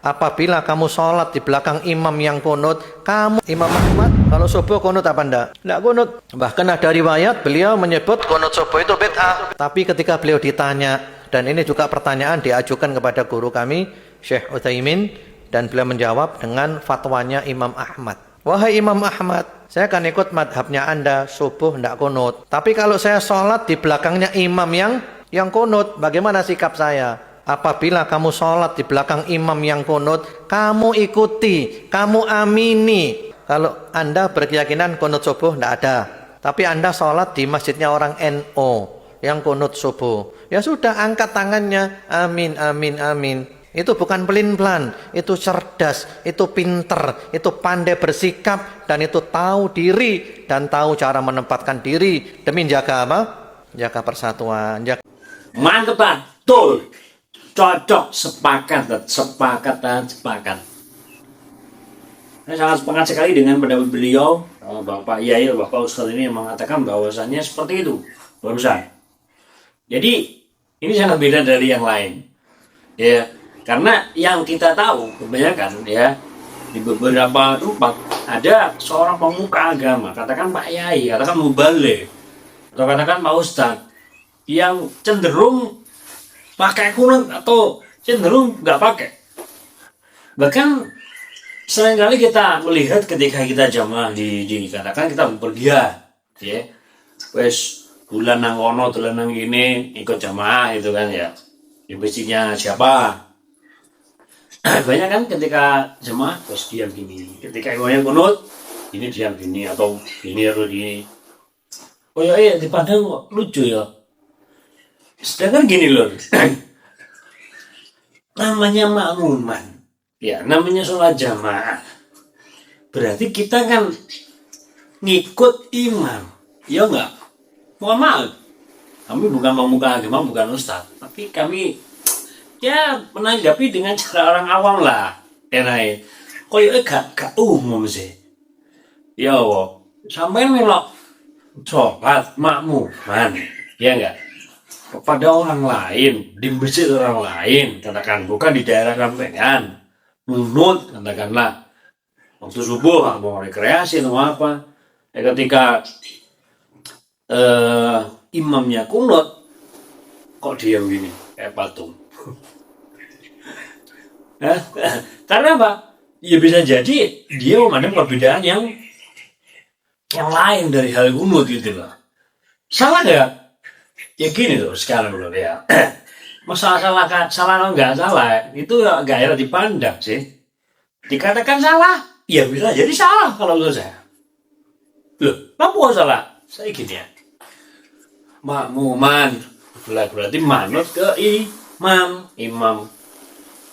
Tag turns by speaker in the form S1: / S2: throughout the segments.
S1: Apabila kamu sholat di belakang imam yang kunut, kamu Imam Ahmad kalau subuh kunut apa enggak? Enggak kunut. Bahkan ada riwayat beliau menyebut kunut subuh itu bid'ah. Tapi ketika beliau ditanya, dan ini juga pertanyaan diajukan kepada guru kami Syekh Utsaimin, dan beliau menjawab dengan fatwanya Imam Ahmad. Wahai Imam Ahmad, saya akan ikut madhabnya Anda, subuh enggak kunut. Tapi kalau saya sholat di belakangnya imam yang kunut, bagaimana sikap saya? Apabila kamu sholat di belakang imam yang kunut, kamu ikuti, kamu amini. Kalau Anda berkeyakinan kunut subuh tidak ada, tapi Anda sholat di masjidnya orang NO yang kunut subuh, ya sudah, angkat tangannya, amin, amin, amin. Itu bukan pelin-pelan, itu cerdas, itu pinter, itu pandai bersikap, dan itu tahu diri dan tahu cara menempatkan diri demi jaga apa? Jaga persatuan.
S2: Mantap, betul. Cocok, sepakat. Saya sangat sepakat sekali dengan pendapat beliau. Bapak Yai, Bapak Ustadz ini yang mengatakan bahwasannya seperti itu barusan. Jadi ini sangat beda dari yang lain, ya. Karena yang kita tahu kebanyakan, ya, di beberapa tempat ada seorang pemuka agama, katakan Pak Yai, katakan Mubalik, atau katakan Pak Ustadz, yang cenderung pakai kunut atau cenderung nggak pakai. Bahkan seringkali kita melihat ketika kita jamaah katakan kita berpergian, ya, wes bulan nang kono, bulan nang ini ikut jamaah itu kan, ya, di masjidnya siapa. Banyak kan ketika jamaah terus diam gini, ketika imamnya kunut ini diam gini atau gini atau gini. Oh ya, di Padang kok lucu ya. Sedangkan gini loh, namanya makmuman, ya, namanya sholat jamaah, berarti kita kan ngikut imam, ya enggak? Mohon maaf, kami bukan pemuka agama, bukan ustaz, tapi kami ya menanggapi dengan cara orang awam lah, enai, koyo gak umum sih, ya Allah, sampai melok sholat makmuman, ya enggak? Kepada orang lain, di masjid orang lain, katakan bukan di daerah kampengan, menurut katakanlah waktu subuh mau rekreasi atau apa, ketika imamnya kunut, kok diam gini kayak patung. Karena apa? Ya bisa jadi dia memandang perbedaan yang lain dari hal kunut gitu loh. Salah nggak? Ya gini loh sekarang loh, ya. Masalah salah atau nggak salah itu nggak enak dipandang sih. Dikatakan salah, ya bisa jadi salah kalau menurut saya. Loh, apa salah? Saya gini ya. Makmuman berarti manut ke imam.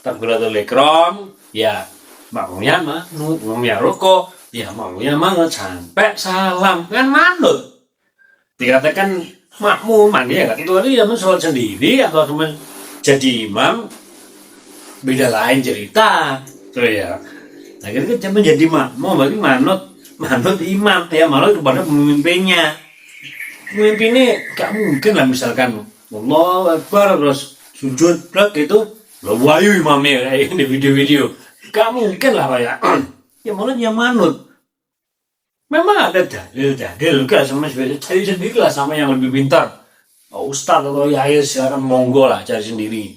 S2: Takbiratul ihram, ya makmumnya manut, makmumnya rukuk, ya makmumnya manut sampai salam kan manut. Dikatakan makmuman, ya kan, itu tadi zaman sholat sendiri atau cuma jadi imam, beda lain cerita, tuh ya. Nah, kita menjadi makmum, berarti manut imam, ya, manut kepada pemimpinnya. Pemimpinnya gak mungkin lah misalkan Allahu Akbar terus sujud blak gitu, wahyu imamnya kayak di video-video, gak mungkin lah, Pak, ya. Ya manut. Memang ada dalil kan, sama sebenarnya cari sendiri lah sama yang lebih pintar, ustadz atau yai sekarang, monggo lah cari sendiri.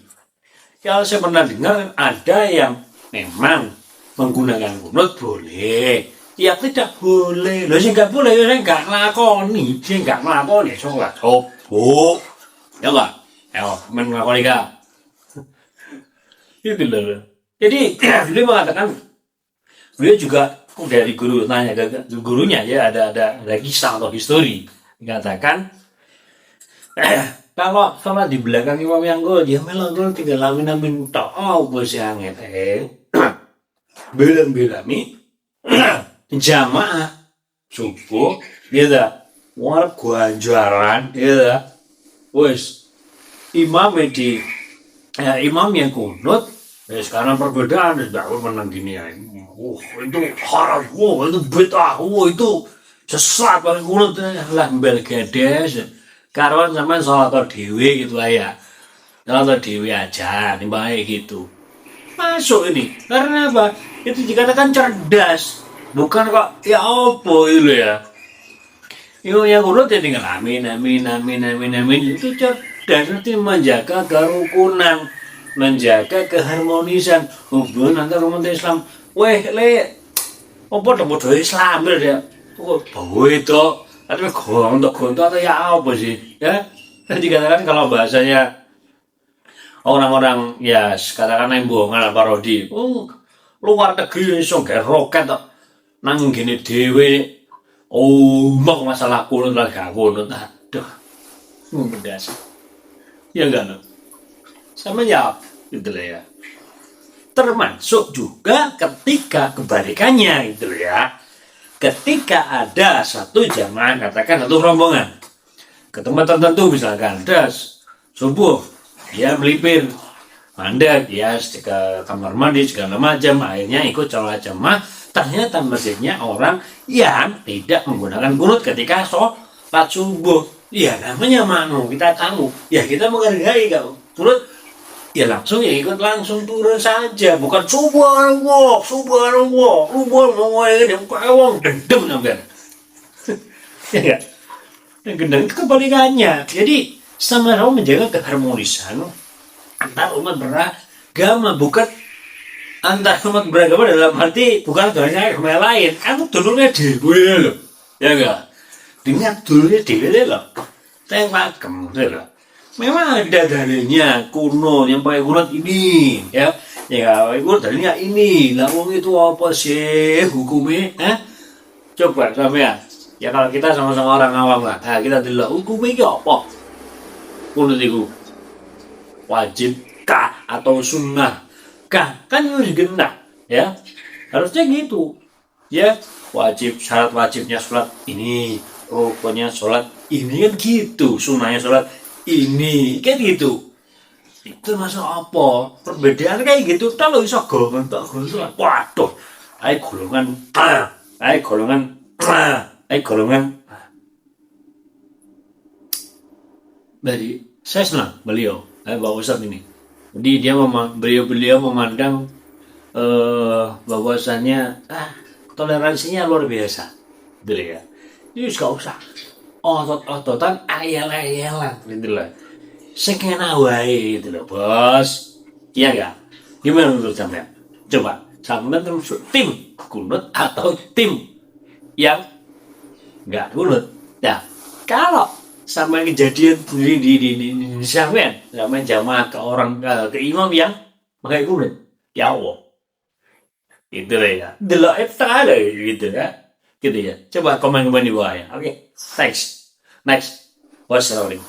S2: Kalau saya pernah dengar ada yang memang menggunakan kunut boleh, ya tidak boleh. Loh, sih nggak boleh, saya nggak ngelakoni, sholat subuh, ya nggak, mengelakoni nggak? Itu loh. Jadi beliau mengatakan, beliau juga dari guru tanya ke gurunya, ya, ada kisah atau histori, dikatakan kalau sholat di belakang imam yang dia melanggar tinggal amin tok, bos yang belami jamaah subuh, gitu, warga ganjaran, gitu, wes imam yang kunut. Ya, sekarang perbedaan, tidak menang gini ya. Itu haram, itu bid'ah, itu sesat, paling kunut lah bel gedes. Karuan sampai sholat dewi gitu lah, ya. Sholat dewi aja, nih baik gitu. masuk ini. Karena apa? Itu dikatakan cerdas. Bukan kok ya apa itu ya. Yang kunut ya tinggal amin, amin, amin, amin, amin. Itu cerdas, nanti menjaga kerukunan, menjaga keharmonisan hubungan antar umat Islam. Weh, apa bodoh Islam ya? Oh, itu. Tapi gontok atau ya apa sih? Ya, kan dikatakan kalau bahasanya orang-orang ya katakan embongan parodi. Oh, luar negeri iso gawe roket tok. Nang gene dhewe mau masalah kunut lah gak kunut. Aduh. Pedas. Ya enggak no. Sama ya gitu lah ya. Termasuk juga ketika kebalikannya gitu ya. Ketika ada satu jamaah katakan satu rombongan ke tempat tertentu misalkan das subuh dia melipir mandek dia ke kamar mandi segala macam akhirnya ikut sholat jamaah ternyata masjidnya orang yang tidak menggunakan kunut ketika sholat subuh ya namanya maknu kita tamu ya kita menghargai kau kunut ya langsung ya ikut langsung turun saja bukan subhanallah ini kawang dendam sampean ya enggak gendeng kebalikannya jadi sama-sama menjaga keharmonisan antar umat beragama bukan antar umat beragama dalam arti bukan dengan agama lain kamu dulunya dewe loh ya enggak dengan dulunya dewe loh saya pakem loh memang ada dalilnya kuno yang pakai kunut ini ya kunut dalilnya ini lah wong itu apa sih hukumnya coba sampean ya kalau kita sama-sama orang awam lah kita dulu hukumnya apa kunut itu wajib kah atau sunnah kah kan harus genah ya harusnya gitu ya wajib syarat wajibnya sholat ini rukunnya sholat ini kan gitu sunnahnya sholat ini kayak gitu itu masuk apa perbedaan kayak gitu kalau bisa golongan waduh golongan dari saya senang beliau Pak Ustadz ini jadi dia beliau memandang bahwasannya toleransinya luar biasa gitu ya jadi gak usah otot-ototan ayel-ayelan gitu loh sekena wae gitu loh bos iya gak? Gimana menurut sampean? Coba sampean termasuk tim kunut atau tim yang gak kunut ya kalau sampai kejadian di sampean jamaah ke orang ke imam yang pakai kunut ya Allah gitu lah ya delok itu ada gitu ya gitu ya coba komen di bawah ya oke. Thanks. Next. Wassalamualaikum.